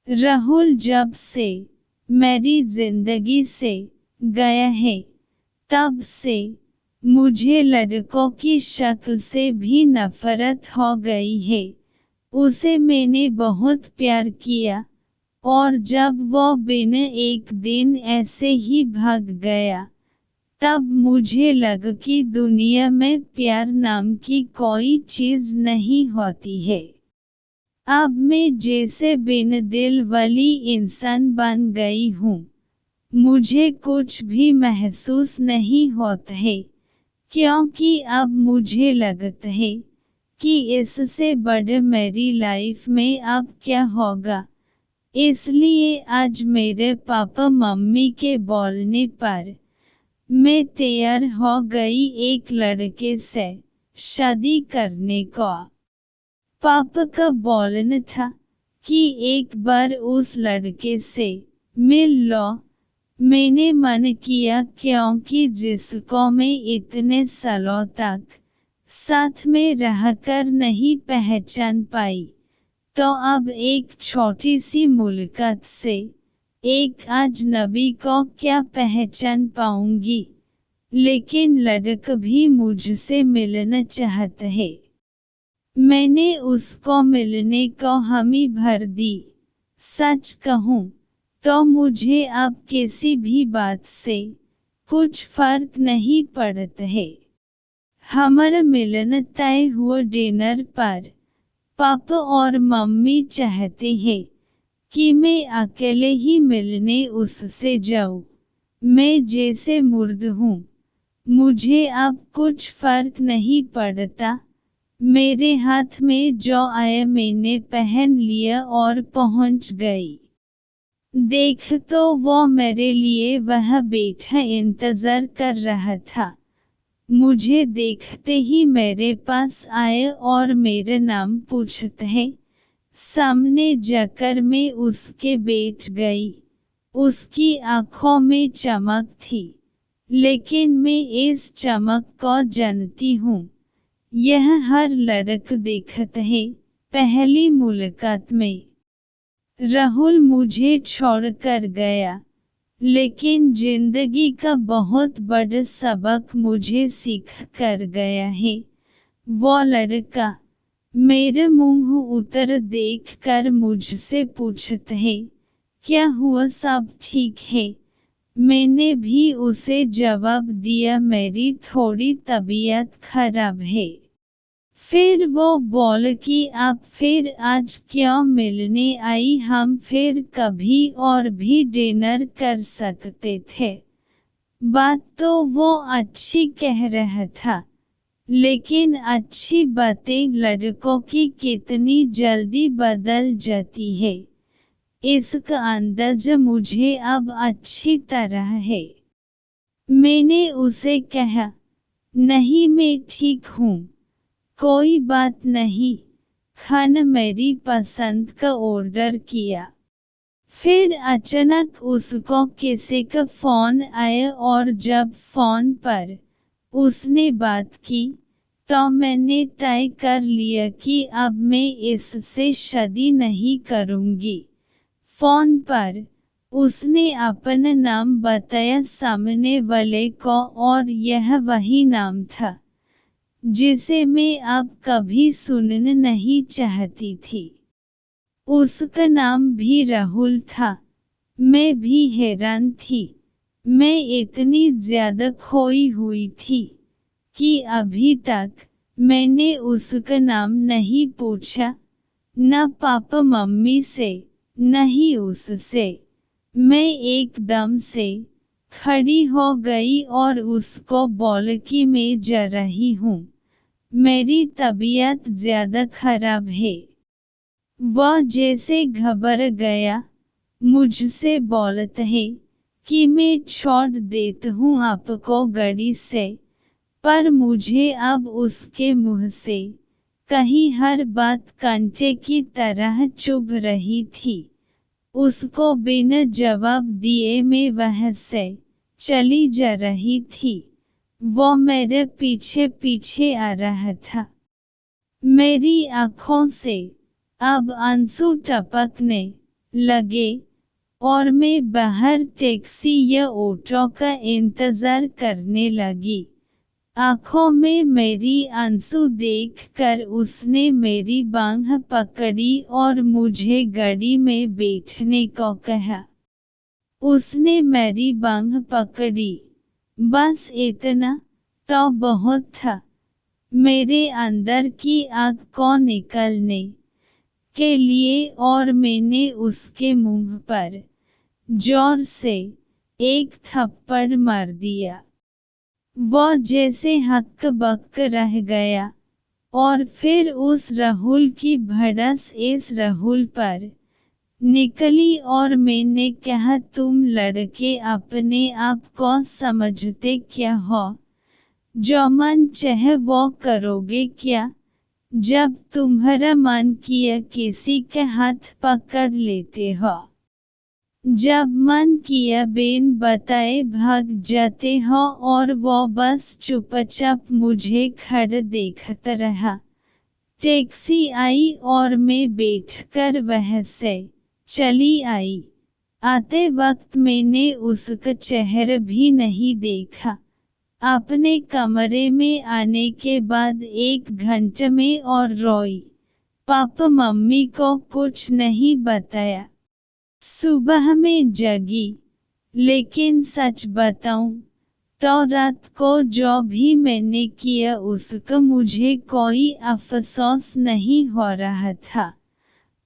राहुल जब से मेरी जिंदगी से गया है तब से मुझे लड़कों की शक्ल से भी नफरत हो गई है। उसे मैंने बहुत प्यार किया और जब वो बिन एक दिन ऐसे ही भाग गया तब मुझे लगा कि दुनिया में प्यार नाम की कोई चीज़ नहीं होती है। अब मैं जैसे बिन दिल वाली इंसान बन गई हूँ। मुझे कुछ भी महसूस नहीं होता है क्योंकि अब मुझे लगता है कि इससे बड़े मेरी लाइफ में अब क्या होगा। इसलिए आज मेरे पापा मम्मी के बोलने पर मैं तैयार हो गई एक लड़के से शादी करने को। पापा का बोलना था कि एक बार उस लड़के से मिल लो। मैंने मन किया क्योंकि जिसको मैं इतने सालों तक साथ में रहकर नहीं पहचान पाई तो अब एक छोटी सी मुलाकात से एक अजनबी को क्या पहचान पाऊंगी। लेकिन लड़का भी मुझसे मिलना चाहता है। मैंने उसको मिलने को हामी भर दी। सच कहूँ तो मुझे अब किसी भी बात से कुछ फर्क नहीं पड़ता है। हमारा मिलन तय हुआ डिनर पर। पापा और मम्मी चाहते हैं कि मैं अकेले ही मिलने उससे जाऊं। मैं जैसे मुर्द हूँ। मुझे अब कुछ फर्क नहीं पड़ता। मेरे हाथ में जो आया मैंने पहन लिया और पहुंच गई। देख तो वो मेरे लिए वह बैठा इंतजार कर रहा था। मुझे देखते ही मेरे पास आए और मेरा नाम पूछते हैं। सामने जाकर मैं उसके बैठ गई। उसकी आंखों में चमक थी लेकिन मैं इस चमक को जानती हूँ। यह हर लड़का देखता है पहली मुलाकात में। राहुल मुझे छोड़कर गया लेकिन जिंदगी का बहुत बड़ा सबक मुझे सीख कर गया है। वो लड़का मेरे मुंह उतर देखकर मुझसे पूछता है क्या हुआ, सब ठीक है। मैंने भी उसे जवाब दिया मेरी थोड़ी तबीयत खराब है। फिर वो बोल कि आप फिर आज क्यों मिलने आई, हम फिर कभी और भी डिनर कर सकते थे। बात तो वो अच्छी कह रहा था लेकिन अच्छी बातें लड़कों की कितनी जल्दी बदल जाती है इसका अंदाजा मुझे अब अच्छी तरह है। मैंने उसे कहा नहीं मैं ठीक हूँ, कोई बात नहीं। खाना मेरी पसंद का ऑर्डर किया। फिर अचानक उसको किसी का फोन आया और जब फोन पर उसने बात की तो मैंने तय कर लिया कि अब मैं इससे शादी नहीं करूंगी। फोन पर उसने अपना नाम बताया सामने वाले को और यह वही नाम था जिसे मैं अब कभी सुनना नहीं चाहती थी। उसका नाम भी राहुल था। मैं भी हैरान थी। मैं इतनी ज्यादा खोई हुई थी कि अभी तक मैंने उसका नाम नहीं पूछा, न पापा मम्मी से न ही उससे। मैं एकदम से खड़ी हो गई और उसको बोला कि मैं जा रही हूँ, मेरी तबीयत ज्यादा खराब है। वह जैसे घबरा गया, मुझसे बोलता है कि मैं छोड़ देता हूँ आपको गाड़ी से। पर मुझे अब उसके मुंह से कहीं हर बात कांटे की तरह चुभ रही थी। उसको बिना जवाब दिए मैं वहाँ से चली जा रही थी। वो मेरे पीछे पीछे आ रहा था। मेरी आंखों से अब आंसू टपकने लगे और मैं बाहर टैक्सी या ऑटो का इंतज़ार करने लगी। आँखों में मेरी आंसू देखकर उसने मेरी बांह पकड़ी और मुझे गाड़ी में बैठने को कहा। उसने मेरी बांह पकड़ी, बस इतना तो बहुत था मेरे अंदर की आग को निकलने के लिए, और मैंने उसके मुंह पर जोर से एक थप्पड़ मार दिया। वो जैसे हक्क बक्क रह गया और फिर उस राहुल की भड़ास इस राहुल पर निकली और मैंने कहा, तुम लड़के अपने आप को समझते क्या हो? जो मन चाहे वो करोगे क्या? जब तुम्हारा मन किया किसी के हाथ पकड़ लेते हो, जब मन किया बिन बताए भाग जाते हो, और वो बस चुपचाप मुझे खड़ा देखता रहा। टैक्सी आई और मैं बैठकर वहाँ से चली आई। आते वक्त मैंने उसका चेहरा भी नहीं देखा। अपने कमरे में आने के बाद 1 घंटे में और रोई। पापा मम्मी को कुछ नहीं बताया। सुबह में जगी, लेकिन सच बताऊं तो रात को जो भी मैंने किया उसका मुझे कोई अफसोस नहीं हो रहा था।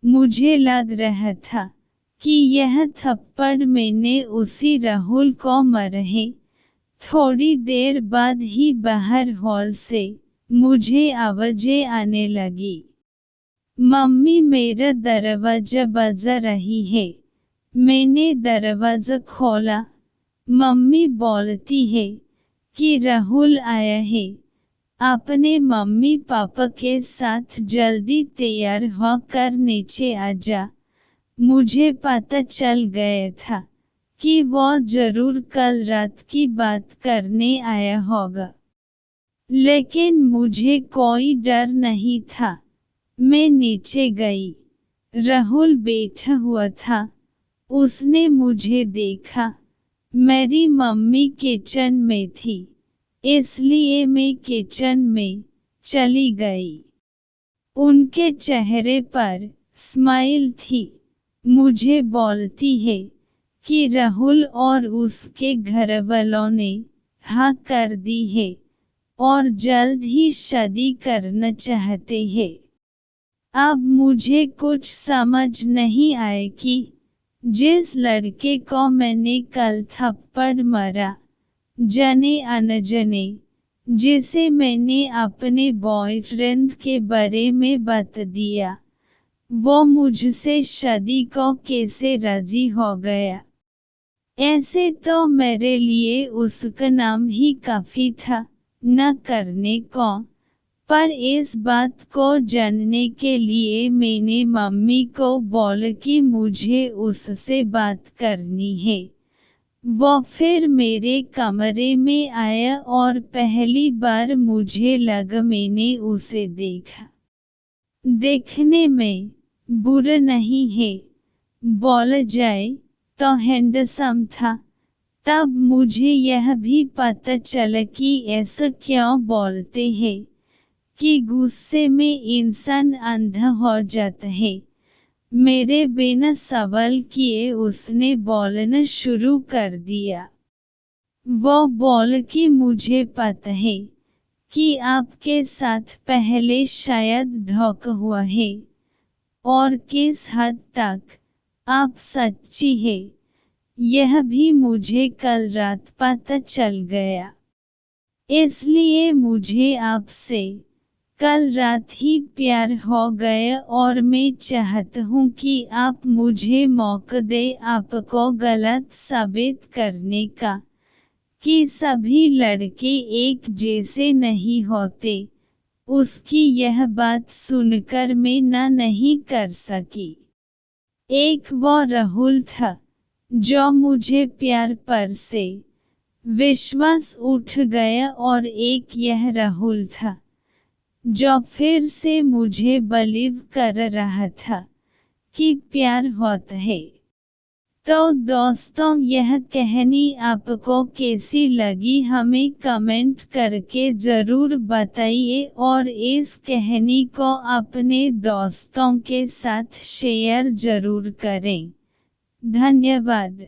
मुझे लग रहा था कि यह थप्पड़ मैंने उसी राहुल को मारे। थोड़ी देर बाद ही बाहर हॉल से मुझे आवाज़ें आने लगी। मम्मी मेरा दरवाज़ा बजा रही है। मैंने दरवाज़ा खोला। मम्मी बोलती है कि राहुल आया है, अपने मम्मी पापा के साथ जल्दी तैयार होकर नीचे आ जा। मुझे पता चल गया था कि वो जरूर कल रात की बात करने आया होगा, लेकिन मुझे कोई डर नहीं था। मैं नीचे गई। राहुल बैठा हुआ था। उसने मुझे देखा। मेरी मम्मी किचन में थी, इसलिए मैं किचन में चली गई। उनके चेहरे पर स्माइल थी। मुझे बोलती है कि राहुल और उसके घरवालों ने हाँ कर दी है और जल्द ही शादी करना चाहते हैं। अब मुझे कुछ समझ नहीं आया कि जिस लड़के को मैंने कल थप्पड़ मारा, जाने अनजाने, जिसे मैंने अपने बॉयफ्रेंड के बारे में बता दिया, वो मुझसे शादी को कैसे राजी हो गया। ऐसे तो मेरे लिए उसका नाम ही काफी था न करने को, पर इस बात को जानने के लिए मैंने मम्मी को बोला कि मुझे उससे बात करनी है। वो फिर मेरे कमरे में आया और पहली बार मुझे लगा मैंने उसे देखा। देखने में बुरा नहीं है, बोला जाए तो हैंडसम था। तब मुझे यह भी पता चला कि ऐसा क्यों बोलते हैं कि गुस्से में इंसान अंधा हो जाता है। मेरे बिना सवाल किए उसने बोलना शुरू कर दिया। वो बोला कि मुझे पता है कि आपके साथ पहले शायद धोखा हुआ है, और किस हद तक आप सच्ची है यह भी मुझे कल रात पता चल गया। इसलिए मुझे आपसे कल रात ही प्यार हो गया और मैं चाहता हूँ कि आप मुझे मौका दें आपको गलत साबित करने का कि सभी लड़के एक जैसे नहीं होते। उसकी यह बात सुनकर मैं नहीं कर सकी। एक वो राहुल था जो मुझे प्यार पर से विश्वास उठ गया, और एक यह राहुल था जो फिर से मुझे बिलीव कर रहा था कि प्यार होता है। तो दोस्तों, यह कहानी आपको कैसी लगी हमें कमेंट करके ज़रूर बताइए और इस कहानी को अपने दोस्तों के साथ शेयर ज़रूर करें। धन्यवाद।